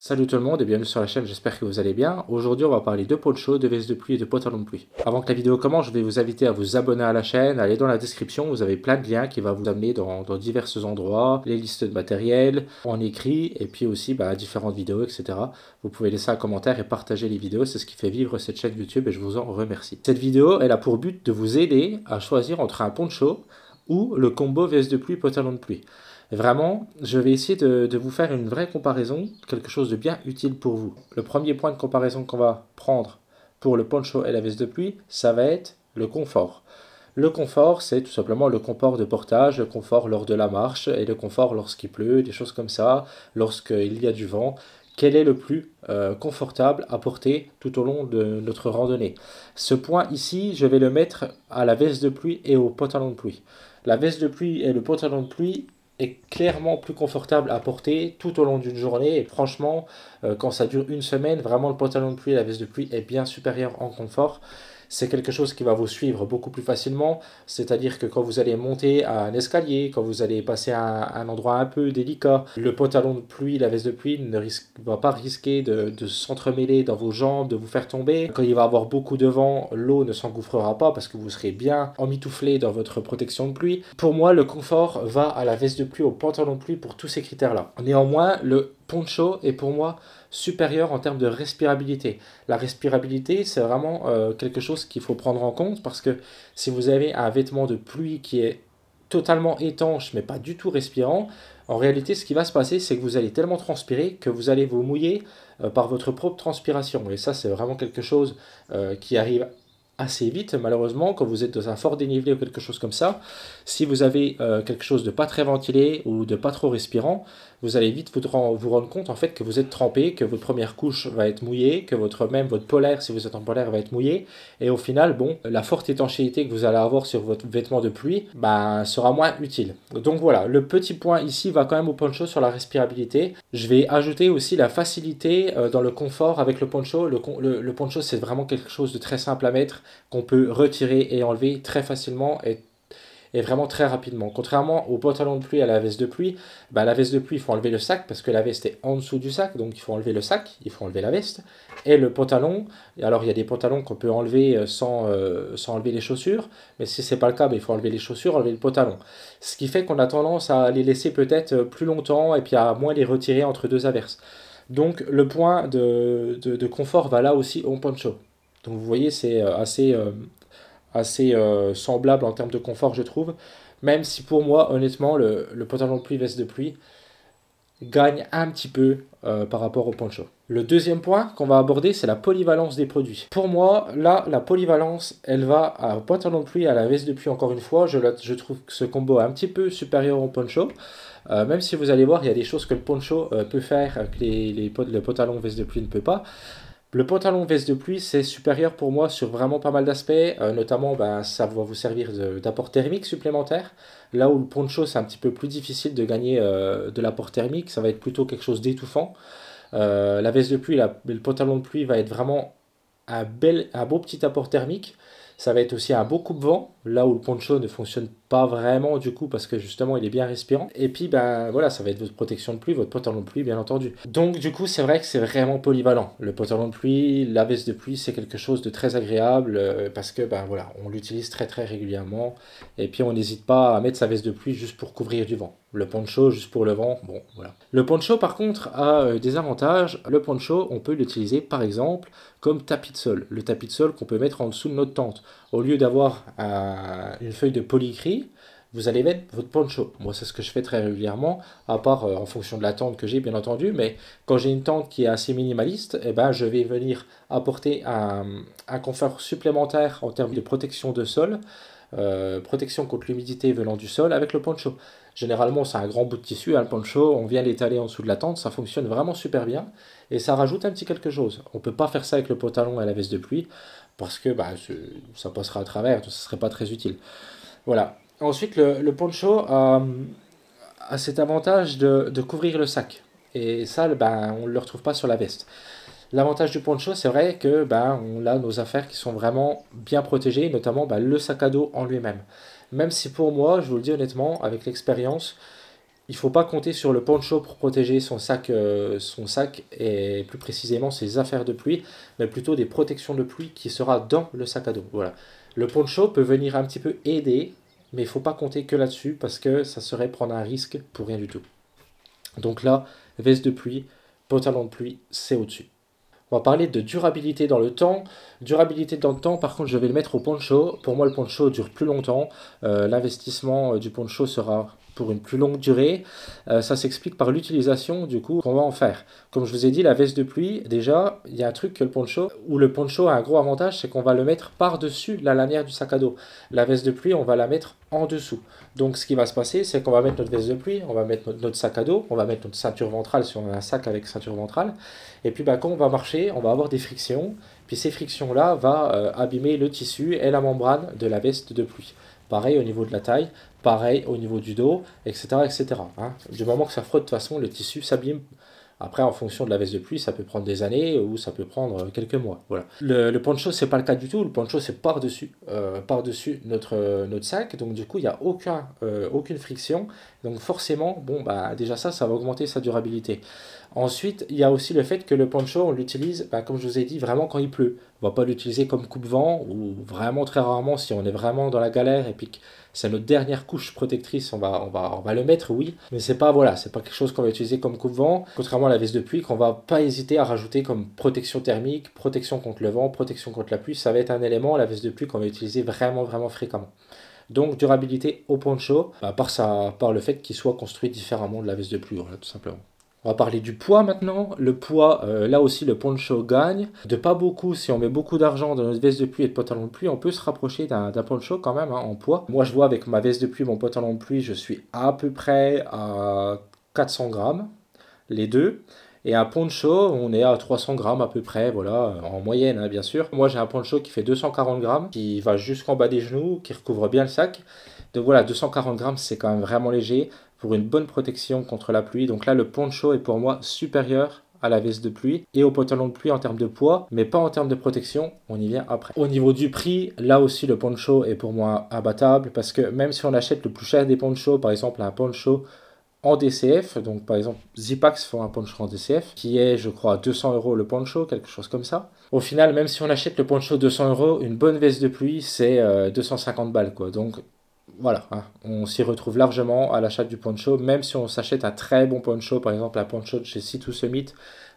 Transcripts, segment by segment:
Salut tout le monde et bienvenue sur la chaîne, j'espère que vous allez bien. Aujourd'hui on va parler de poncho, de veste de pluie et de pantalon de pluie. Avant que la vidéo commence, je vais vous inviter à vous abonner à la chaîne, allez dans la description, vous avez plein de liens qui vont vous amener dans divers endroits, les listes de matériel, en écrit et puis aussi différentes vidéos, etc. Vous pouvez laisser un commentaire et partager les vidéos, c'est ce qui fait vivre cette chaîne YouTube et je vous en remercie. Cette vidéo elle a pour but de vous aider à choisir entre un poncho ou le combo veste de pluie, pantalon de pluie. Vraiment, je vais essayer de vous faire une vraie comparaison, quelque chose de bien utile pour vous. Le premier point de comparaison qu'on va prendre pour le poncho et la veste de pluie, ça va être le confort. Le confort, c'est tout simplement le confort de portage, le confort lors de la marche et le confort lorsqu'il pleut, des choses comme ça, lorsqu'il y a du vent. Quel est le plus confortable à porter tout au long de notre randonnée? Ce point ici, je vais le mettre à la veste de pluie et au pantalon de pluie. La veste de pluie et le pantalon de pluie est clairement plus confortable à porter tout au long d'une journée. Et franchement, quand ça dure une semaine, vraiment le pantalon de pluie et la veste de pluie est bien supérieur en confort. C'est quelque chose qui va vous suivre beaucoup plus facilement. C'est-à-dire que quand vous allez monter à un escalier, quand vous allez passer à un endroit un peu délicat, le pantalon de pluie, la veste de pluie ne va pas risquer de s'entremêler dans vos jambes, de vous faire tomber. Quand il va y avoir beaucoup de vent, l'eau ne s'engouffrera pas parce que vous serez bien emmitouflé dans votre protection de pluie. Pour moi, le confort va à la veste de pluie, au pantalon de pluie pour tous ces critères-là. Néanmoins, le poncho est pour moi supérieur en termes de respirabilité. La respirabilité, c'est vraiment quelque chose qu'il faut prendre en compte parce que si vous avez un vêtement de pluie qui est totalement étanche mais pas du tout respirant, en réalité ce qui va se passer c'est que vous allez tellement transpirer que vous allez vous mouiller par votre propre transpiration. Et ça c'est vraiment quelque chose qui arrive assez vite malheureusement quand vous êtes dans un fort dénivelé ou quelque chose comme ça. Si vous avez quelque chose de pas très ventilé ou de pas trop respirant, vous allez vite vous rendre compte en fait que vous êtes trempé, que votre première couche va être mouillée, que votre polaire, si vous êtes en polaire, va être mouillé. Et au final, bon, la forte étanchéité que vous allez avoir sur votre vêtement de pluie sera moins utile. Donc voilà, le petit point ici va quand même au poncho sur la respirabilité. Je vais ajouter aussi la facilité dans le confort avec le poncho. Le poncho, c'est vraiment quelque chose de très simple à mettre, qu'on peut retirer et enlever très facilement et vraiment très rapidement. Contrairement au pantalon de pluie et à la veste de pluie, la veste de pluie, il faut enlever le sac parce que la veste est en dessous du sac, donc il faut enlever le sac, il faut enlever la veste. Et le pantalon, alors il y a des pantalons qu'on peut enlever sans enlever les chaussures, mais si c'est pas le cas, il faut enlever les chaussures, enlever le pantalon. Ce qui fait qu'on a tendance à les laisser peut-être plus longtemps et puis à moins les retirer entre deux averses. Donc le point de confort va là aussi au poncho. Donc vous voyez, c'est assez semblable en termes de confort, je trouve. Même si pour moi, honnêtement, le pantalon de pluie, veste de pluie, gagne un petit peu par rapport au poncho. Le deuxième point qu'on va aborder, c'est la polyvalence des produits. Pour moi, là, la polyvalence, elle va au pantalon de pluie, à la veste de pluie, encore une fois. Je trouve que ce combo est un petit peu supérieur au poncho. Même si vous allez voir, il y a des choses que le poncho peut faire que le pantalon veste de pluie ne peut pas. Le pantalon veste de pluie, c'est supérieur pour moi sur vraiment pas mal d'aspects, notamment ça va vous servir d'apport thermique supplémentaire. Là où le poncho, c'est un petit peu plus difficile de gagner de l'apport thermique, ça va être plutôt quelque chose d'étouffant. La veste de pluie, le pantalon de pluie va être vraiment un beau petit apport thermique. Ça va être aussi un beau coupe-vent, là où le poncho ne fonctionne pas vraiment du coup parce que justement il est bien respirant. Et puis voilà, ça va être votre protection de pluie, votre pantalon de pluie bien entendu. Donc du coup c'est vrai que c'est vraiment polyvalent. Le pantalon de pluie, la veste de pluie c'est quelque chose de très agréable parce que voilà, on l'utilise très très régulièrement. Et puis on n'hésite pas à mettre sa veste de pluie juste pour couvrir du vent. Le poncho juste pour le vent, bon voilà. Le poncho par contre a des avantages. Le poncho on peut l'utiliser par exemple comme tapis de sol. Le tapis de sol qu'on peut mettre en dessous de notre tente. Au lieu d'avoir une feuille de polycry, vous allez mettre votre poncho. Moi, c'est ce que je fais très régulièrement, à part en fonction de la tente que j'ai, bien entendu. Mais quand j'ai une tente qui est assez minimaliste, je vais venir apporter un confort supplémentaire en termes de protection de sol, protection contre l'humidité venant du sol avec le poncho. Généralement, c'est un grand bout de tissu, le poncho, on vient l'étaler en dessous de la tente, ça fonctionne vraiment super bien et ça rajoute un petit quelque chose. On ne peut pas faire ça avec le pantalon et la veste de pluie parce que ça passera à travers, ce ne serait pas très utile. Voilà. Ensuite, le poncho a cet avantage de couvrir le sac. Et ça, on ne le retrouve pas sur la veste. L'avantage du poncho, c'est vrai que on a nos affaires qui sont vraiment bien protégées, notamment le sac à dos en lui-même. Même si pour moi, je vous le dis honnêtement, avec l'expérience, Il ne faut pas compter sur le poncho pour protéger son sac et plus précisément ses affaires de pluie, mais plutôt des protections de pluie qui sera dans le sac à dos. Voilà. Le poncho peut venir un petit peu aider, mais il ne faut pas compter que là-dessus parce que ça serait prendre un risque pour rien du tout. Donc là, veste de pluie, pantalon de pluie, c'est au-dessus. On va parler de durabilité dans le temps. Durabilité dans le temps, par contre, je vais le mettre au poncho. Pour moi, le poncho dure plus longtemps. L'investissement du poncho sera pour une plus longue durée. Ça s'explique par l'utilisation du coup qu'on va en faire. Comme je vous ai dit, la veste de pluie, déjà, il y a un truc que le poncho a un gros avantage, c'est qu'on va le mettre par-dessus la lanière du sac à dos. La veste de pluie, on va la mettre en dessous. Donc ce qui va se passer, c'est qu'on va mettre notre veste de pluie, on va mettre notre sac à dos, on va mettre notre ceinture ventrale si on a un sac avec ceinture ventrale. Et puis quand on va marcher, on va avoir des frictions. Puis ces frictions-là vont abîmer le tissu et la membrane de la veste de pluie. Pareil au niveau de la taille, pareil au niveau du dos, etc. etc. Hein. Du moment que ça frotte, de toute façon, le tissu s'abîme. Après, en fonction de la veste de pluie, ça peut prendre des années ou ça peut prendre quelques mois. Voilà. Le poncho, c'est pas le cas du tout. Le poncho, c'est par-dessus notre sac. Donc, du coup, il n'y a aucune friction. Donc, forcément, déjà ça va augmenter sa durabilité. Ensuite, il y a aussi le fait que le poncho, on l'utilise, comme je vous ai dit, vraiment quand il pleut. On ne va pas l'utiliser comme coupe-vent ou vraiment très rarement si on est vraiment dans la galère et puis que c'est notre dernière couche protectrice, on va le mettre, oui. Mais c'est pas quelque chose qu'on va utiliser comme coupe-vent, contrairement à la veste de pluie qu'on va pas hésiter à rajouter comme protection thermique, protection contre le vent, protection contre la pluie. Ça va être un élément, la veste de pluie, qu'on va utiliser vraiment, vraiment fréquemment. Donc durabilité au poncho, par le fait qu'il soit construit différemment de la veste de pluie, voilà, tout simplement. On va parler du poids maintenant. Le poids, là aussi, le poncho gagne. De pas beaucoup, si on met beaucoup d'argent dans notre veste de pluie et de pantalon de pluie, on peut se rapprocher d'un poncho quand même en poids. Moi, je vois avec ma veste de pluie et mon pantalon de pluie, je suis à peu près à 400 grammes, les deux. Et un poncho, on est à 300 grammes à peu près, voilà, en moyenne, bien sûr. Moi, j'ai un poncho qui fait 240 grammes, qui va jusqu'en bas des genoux, qui recouvre bien le sac. Donc voilà, 240 grammes, c'est quand même vraiment léger pour une bonne protection contre la pluie. Donc là, le poncho est pour moi supérieur à la veste de pluie et au pantalon de pluie en termes de poids, mais pas en termes de protection, on y vient après. Au niveau du prix, là aussi le poncho est pour moi imbattable parce que même si on achète le plus cher des ponchos, par exemple un poncho en DCF, donc par exemple Zipax font un poncho en DCF qui est je crois 200 € le poncho, quelque chose comme ça. Au final, même si on achète le poncho 200 €, une bonne veste de pluie c'est 250 balles quoi. Donc voilà, hein, on s'y retrouve largement à l'achat du poncho, même si on s'achète un très bon poncho, par exemple un poncho de chez C2 Summit,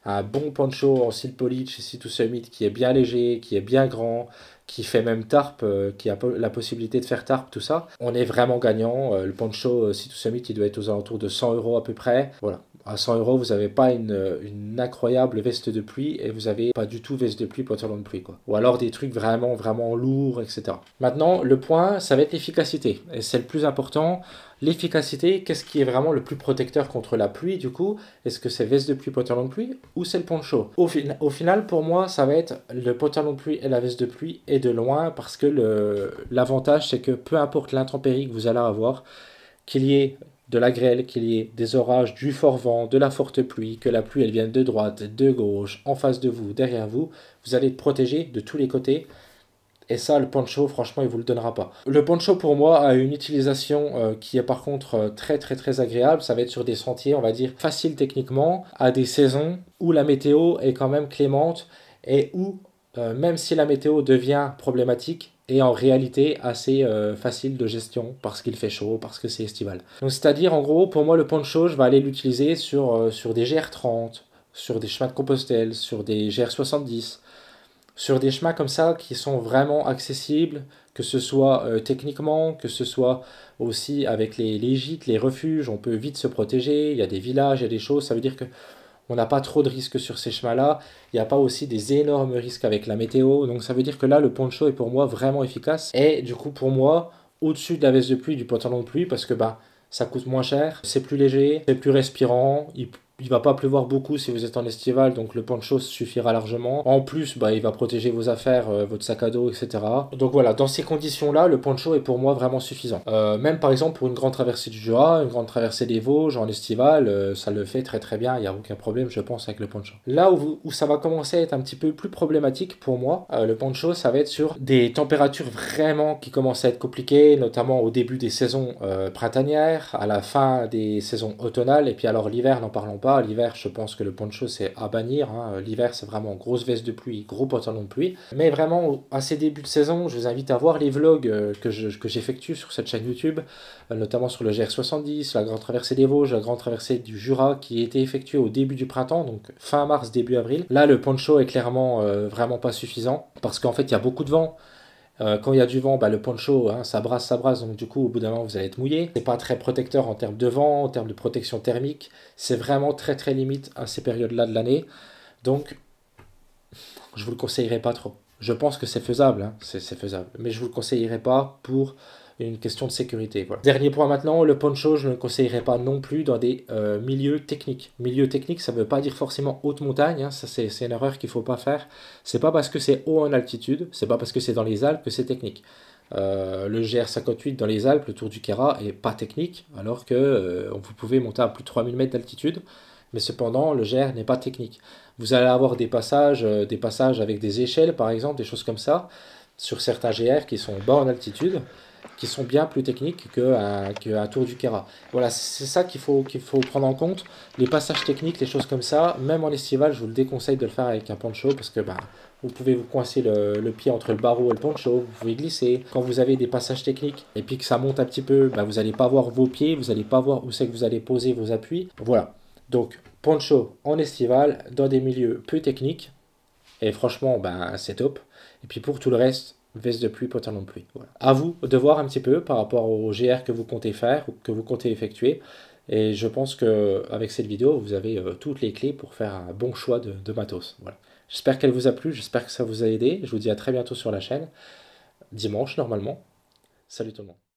un bon poncho en style poly de chez C2 Summit qui est bien léger, qui est bien grand, qui fait même tarp, qui a la possibilité de faire tarp, tout ça. On est vraiment gagnant. Le poncho C2 Summit, il doit être aux alentours de 100 € à peu près. Voilà. À 100 €, vous n'avez pas une incroyable veste de pluie et vous n'avez pas du tout veste de pluie, pantalon de pluie, quoi. Ou alors des trucs vraiment, vraiment lourds, etc. Maintenant, le point, ça va être l'efficacité. Et c'est le plus important. L'efficacité, qu'est-ce qui est vraiment le plus protecteur contre la pluie, du coup? Est-ce que c'est veste de pluie, pantalon de pluie ou c'est le poncho? Au final, pour moi, ça va être le pantalon de pluie et la veste de pluie et de loin parce que l'avantage, c'est que peu importe l'intempérie que vous allez avoir, qu'il y ait de la grêle, qu'il y ait des orages, du fort vent, de la forte pluie, que la pluie elle vienne de droite, de gauche, en face de vous, derrière vous, vous allez être protégé de tous les côtés. Et ça, le poncho, franchement, il ne vous le donnera pas. Le poncho, pour moi, a une utilisation qui est par contre très très très agréable. Ça va être sur des sentiers, on va dire, faciles techniquement, à des saisons où la météo est quand même clémente et où, même si la météo devient problématique, est en réalité assez facile de gestion parce qu'il fait chaud, parce que c'est estival. Donc c'est-à-dire, en gros, pour moi, le poncho, je vais aller l'utiliser sur des GR30, sur des chemins de Compostelle, sur des GR70, sur des chemins comme ça qui sont vraiment accessibles, que ce soit techniquement, que ce soit aussi avec les gîtes, les refuges, on peut vite se protéger, il y a des villages, il y a des choses, ça veut dire que on n'a pas trop de risques sur ces chemins-là, il n'y a pas aussi des énormes risques avec la météo, donc ça veut dire que là, le poncho est pour moi vraiment efficace, et du coup pour moi, au-dessus de la veste de pluie, du pantalon de pluie, parce que ça coûte moins cher, c'est plus léger, c'est plus respirant, il Il va pas pleuvoir beaucoup si vous êtes en estival, donc le poncho suffira largement. En plus, bah, il va protéger vos affaires, votre sac à dos, etc. Donc voilà, dans ces conditions-là, le poncho est pour moi vraiment suffisant. Même par exemple pour une grande traversée du Jura, une grande traversée des Vosges en estival, ça le fait très très bien, il n'y a aucun problème je pense avec le poncho. Là où ça va commencer à être un petit peu plus problématique pour moi, le poncho, ça va être sur des températures vraiment qui commencent à être compliquées, notamment au début des saisons printanières, à la fin des saisons automnales, et puis alors l'hiver, n'en parlons pas. L'hiver, je pense que le poncho, c'est à bannir. Hein. L'hiver, c'est vraiment grosse veste de pluie, gros pantalon de pluie. Mais vraiment, à ces débuts de saison, je vous invite à voir les vlogs que j'effectue sur cette chaîne YouTube, notamment sur le GR70, la grande traversée des Vosges, la grande traversée du Jura, qui a été effectuée au début du printemps, donc fin mars, début avril. Là, le poncho est clairement vraiment pas suffisant, parce qu'en fait, il y a beaucoup de vent. Quand il y a du vent, bah, le poncho, hein, ça brasse, donc du coup, au bout d'un moment, vous allez être mouillé. C'est pas très protecteur en termes de vent, en termes de protection thermique. C'est vraiment très très limite à ces périodes-là de l'année. Donc, je vous le conseillerais pas trop. Je pense que c'est faisable, hein, c'est faisable. Mais je vous le conseillerais pas pour une question de sécurité. Voilà. Dernier point maintenant, le poncho, je ne le conseillerais pas non plus dans des milieux techniques. Milieu technique, ça ne veut pas dire forcément haute montagne, hein, ça c'est une erreur qu'il ne faut pas faire. C'est pas parce que c'est haut en altitude, c'est pas parce que c'est dans les Alpes que c'est technique. Le GR58 dans les Alpes, le Tour du Queyras, est pas technique, alors que vous pouvez monter à plus de 3000 mètres d'altitude, mais cependant le GR n'est pas technique. Vous allez avoir des passages avec des échelles par exemple, des choses comme ça, sur certains GR qui sont bas en altitude, qui sont bien plus techniques qu'un Tour du Queyras. Voilà, c'est ça qu'il faut prendre en compte. Les passages techniques, les choses comme ça, même en estival, je vous le déconseille de le faire avec un poncho parce que bah, vous pouvez vous coincer le pied entre le barreau et le poncho, vous pouvez glisser. Quand vous avez des passages techniques et puis que ça monte un petit peu, bah, vous n'allez pas voir vos pieds, vous n'allez pas voir où c'est que vous allez poser vos appuis. Voilà, donc poncho en estival, dans des milieux peu techniques, et franchement, ben, c'est top. Et puis pour tout le reste, veste de pluie, pantalon de pluie. Voilà. À vous de voir un petit peu par rapport au GR que vous comptez faire ou que vous comptez effectuer. Et je pense qu'avec cette vidéo, vous avez toutes les clés pour faire un bon choix de matos. Voilà. J'espère qu'elle vous a plu, j'espère que ça vous a aidé. Je vous dis à très bientôt sur la chaîne, dimanche normalement. Salut tout le monde.